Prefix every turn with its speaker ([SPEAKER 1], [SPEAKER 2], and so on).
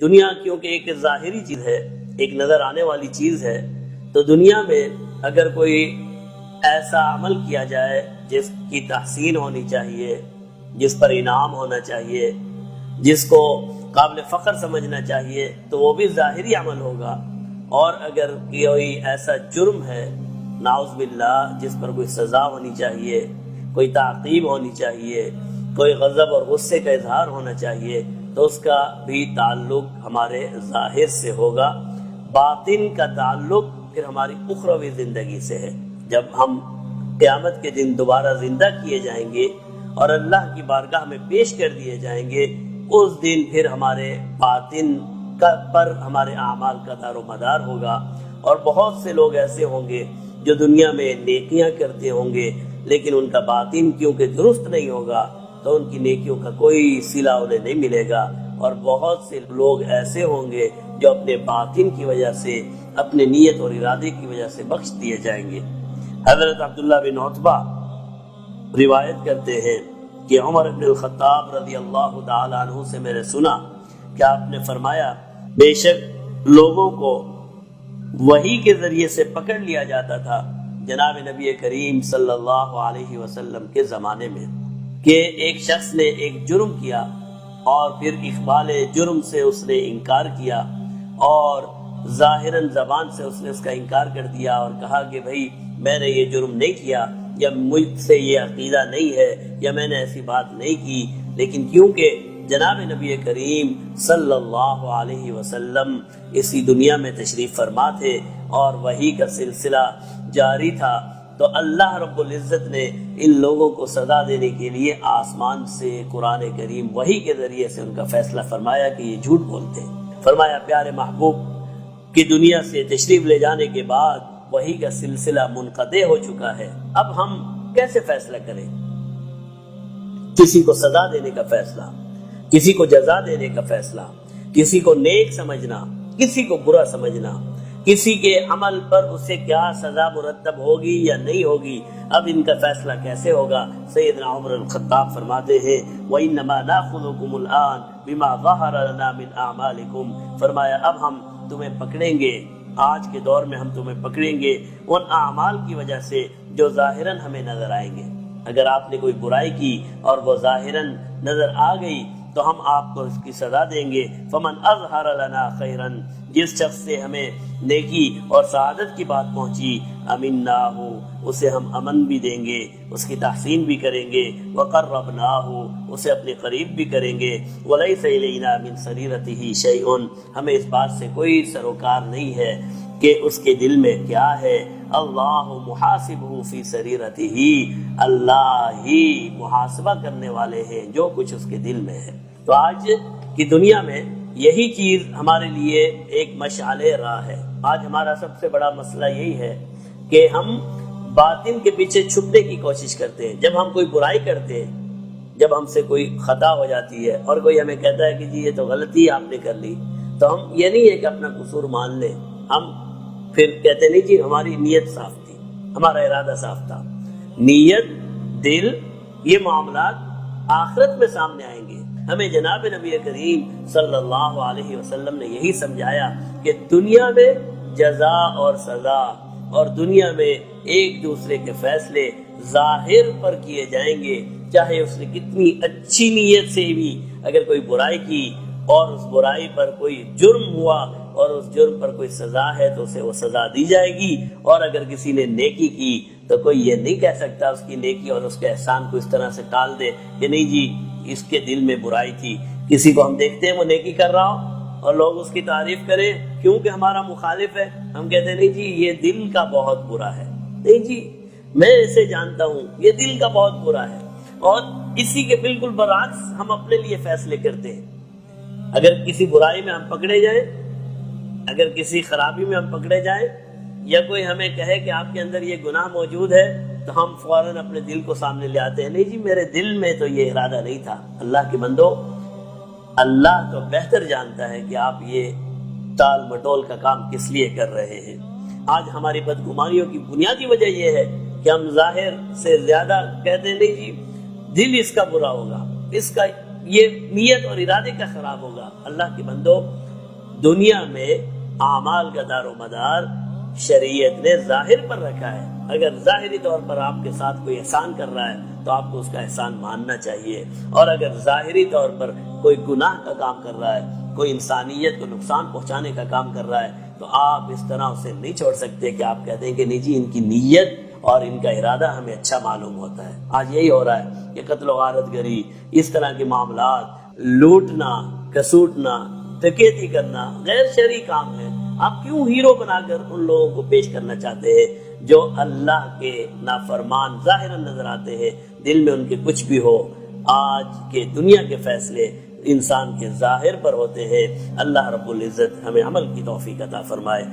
[SPEAKER 1] دنیا کیونکہ ایک ظاہری چیز ہے، ایک نظر آنے والی چیز ہے، تو دنیا میں اگر کوئی ایسا عمل کیا جائے جس کی تحسین ہونی چاہیے، جس پر انعام ہونا چاہیے، جس کو قابل فخر سمجھنا چاہیے، تو وہ بھی ظاہری عمل ہوگا۔ اور اگر کوئی ایسا جرم ہے نعوذ باللہ جس پر کوئی سزا ہونی چاہیے، کوئی تعقیب ہونی چاہیے، کوئی غضب اور غصے کا اظہار ہونا چاہیے، تو اس کا بھی تعلق ہمارے ظاہر سے ہوگا۔ باطن کا تعلق پھر ہماری اخروی زندگی سے ہے۔ جب ہم قیامت کے دن دوبارہ زندہ کیے جائیں گے اور اللہ کی بارگاہ میں پیش کر دیے جائیں گے، اس دن پھر ہمارے باطن پر ہمارے اعمال کا دار و مدار ہوگا۔ اور بہت سے لوگ ایسے ہوں گے جو دنیا میں نیکیاں کرتے ہوں گے، لیکن ان کا باطن کیونکہ درست نہیں ہوگا تو ان کی نیکیوں کا کوئی صلہ انہیں نہیں ملے گا۔ اور بہت سے لوگ ایسے ہوں گے جو اپنے باطن کی وجہ سے، اپنے نیت اور ارادے کی وجہ سے بخش دیے جائیں گے۔ حضرت عبداللہ بن عتبہ روایت کرتے ہیں کہ عمر بن الخطاب رضی اللہ تعالی عنہ سے میں نے سنا کہ آپ نے فرمایا، بے شک لوگوں کو وحی کے ذریعے سے پکڑ لیا جاتا تھا جناب نبی کریم صلی اللہ علیہ وسلم کے زمانے میں، کہ ایک شخص نے ایک جرم کیا اور پھر اقبال جرم سے اس نے انکار کیا، اور ظاہراً زبان سے اس نے اس کا انکار کر دیا اور کہا کہ بھئی میں نے یہ جرم نہیں کیا، یا مجھ سے یہ عقیدہ نہیں ہے، یا میں نے ایسی بات نہیں کی، لیکن کیونکہ جناب نبی کریم صلی اللہ علیہ وسلم اسی دنیا میں تشریف فرما تھے اور وحی کا سلسلہ جاری تھا، تو اللہ رب العزت نے ان لوگوں کو سزا دینے کے لیے آسمان سے قرآن کریم وحی کے ذریعے سے ان کا فیصلہ فرمایا کہ یہ جھوٹ بولتے ہیں۔ فرمایا پیارے محبوب کی دنیا سے تشریف لے جانے کے بعد وحی کا سلسلہ منقطع ہو چکا ہے، اب ہم کیسے فیصلہ کریں؟ کسی کو سزا دینے کا فیصلہ، کسی کو جزا دینے کا فیصلہ، کسی کو نیک سمجھنا، کسی کو برا سمجھنا، کسی کے عمل پر اسے کیا سزا مرتب ہوگی یا نہیں ہوگی، اب ان کا فیصلہ کیسے ہوگا؟ سیدنا عمر الخطاب فرماتے ہیں وَإِنَّمَا نَأْخُذُكُمُ الْآنَ بِمَا ظَهَرَ لَنَا مِنْ أَعْمَالِكُمْ، فرمایا اب ہم تمہیں پکڑیں گے، آج کے دور میں ہم تمہیں پکڑیں گے ان اعمال کی وجہ سے جو ظاہراً ہمیں نظر آئیں گے۔ اگر آپ نے کوئی برائی کی اور وہ ظاہراً نظر آ گئی تو ہم آپ کو اس کی سزا دیں گے۔ فمن اظہر لنا خیرا، جس شخص سے ہمیں نیکی اور سعادت کی بات پہنچی، امناہ، اسے ہم امن بھی دیں گے، اس کی تحسین بھی کریں گے، وقربناہ، اسے اپنے قریب بھی کریں گے، ولیس الینا من سریرتہ شیء، ہمیں اس بات سے کوئی سروکار نہیں ہے کہ اس کے دل میں کیا ہے۔ اللہ محاسبہ فی سریرتہ، اللہ ہی محاسبہ کرنے والے ہیں جو کچھ اس کے دل میں ہے۔ تو آج کی دنیا میں یہی چیز ہمارے لیے ایک مشعل راہ ہے۔ آج ہمارا سب سے بڑا مسئلہ یہی ہے کہ ہم باطن کے پیچھے چھپنے کی کوشش کرتے ہیں۔ جب ہم کوئی برائی کرتے ہیں، جب ہم سے کوئی خطا ہو جاتی ہے اور کوئی ہمیں کہتا ہے کہ جی یہ تو غلطی آپ نے کر لی، تو ہم یہ نہیں ہے کہ اپنا قصور مان لیں، ہم پھر کہتے نہیں جی ہماری نیت صاف تھی، ہمارا ارادہ صاف تھا۔ نیت، دل، یہ معاملات آخرت میں سامنے آئیں گے۔ ہمیں جناب نبی کریم صلی اللہ علیہ وسلم نے یہی سمجھایا کہ دنیا میں جزا اور سزا اور دنیا میں ایک دوسرے کے فیصلے ظاہر پر کیے جائیں گے، چاہے اس نے کتنی اچھی نیت سے بھی اگر کوئی برائی کی اور اس برائی پر کوئی جرم ہوا اور اس جرم پر کوئی سزا ہے تو اسے وہ سزا دی جائے گی، اور اگر کسی نے نیکی کی تو کوئی یہ نہیں کہہ سکتا اس کی نیکی اور اس کے احسان کو اس طرح سے ٹال دے کہ نہیں جی اس کے دل میں برائی تھی۔ کسی کو ہم دیکھتے ہیں وہ نیکی کر رہا ہو اور لوگ اس کی تعریف کریں کیونکہ ہمارا مخالف ہے، ہم کہتے ہیں نہیں جی یہ دل کا بہت برا ہے، نہیں جی میں اسے جانتا ہوں یہ دل کا بہت برا ہے۔ اور اسی کے بالکل برعکس ہم اپنے لیے فیصلے کرتے ہیں۔ اگر کسی برائی میں ہم پکڑے جائیں، اگر کسی خرابی میں ہم پکڑے جائیں، یا کوئی ہمیں کہے کہ آپ کے اندر یہ گناہ موجود ہے، تو ہم فوراً اپنے دل کو سامنے لے آتے ہیں، نہیں جی میرے دل میں تو یہ ارادہ نہیں تھا۔ اللہ کے بندو، اللہ تو بہتر جانتا ہے کہ آپ یہ ٹال مٹول کا کام کس لیے کر رہے ہیں۔ آج ہماری بدگمانیوں کی بنیادی وجہ یہ ہے کہ ہم ظاہر سے زیادہ کہتے ہیں نہیں جی دل اس کا برا ہوگا، اس کا یہ نیت اور ارادے کا خراب ہوگا۔ اللہ کے بندو، دنیا میں اعمال کا دار و مدار شریعت نے ظاہر پر رکھا ہے. اگر ظاہری طور پر آپ کے ساتھ کوئی احسان کر رہا ہے تو آپ کو اس کا احسان ماننا چاہیے، اور اگر ظاہری طور پر کوئی گناہ کا کام کر رہا ہے، کوئی انسانیت کو نقصان پہنچانے کا کام کر رہا ہے، تو آپ اس طرح اسے نہیں چھوڑ سکتے کہ آپ کہتے ہیں کہ نہیں جی ان کی نیت اور ان کا ارادہ ہمیں اچھا معلوم ہوتا ہے. آج یہی ہو رہا ہے کہ قتل و غارت گری، اس طرح کے معاملات، لوٹنا، کسوٹنا، ڈکیتی کرنا غیر شرعی کام ہے. آپ کیوں ہیرو بنا کر ان لوگوں کو پیش کرنا چاہتے ہیں جو اللہ کے نافرمان ظاہراً نظر آتے ہیں، دل میں ان کے کچھ بھی ہو؟ آج کے دنیا کے فیصلے انسان کے ظاہر پر ہوتے ہیں. اللہ رب العزت ہمیں عمل کی توفیق عطا فرمائے.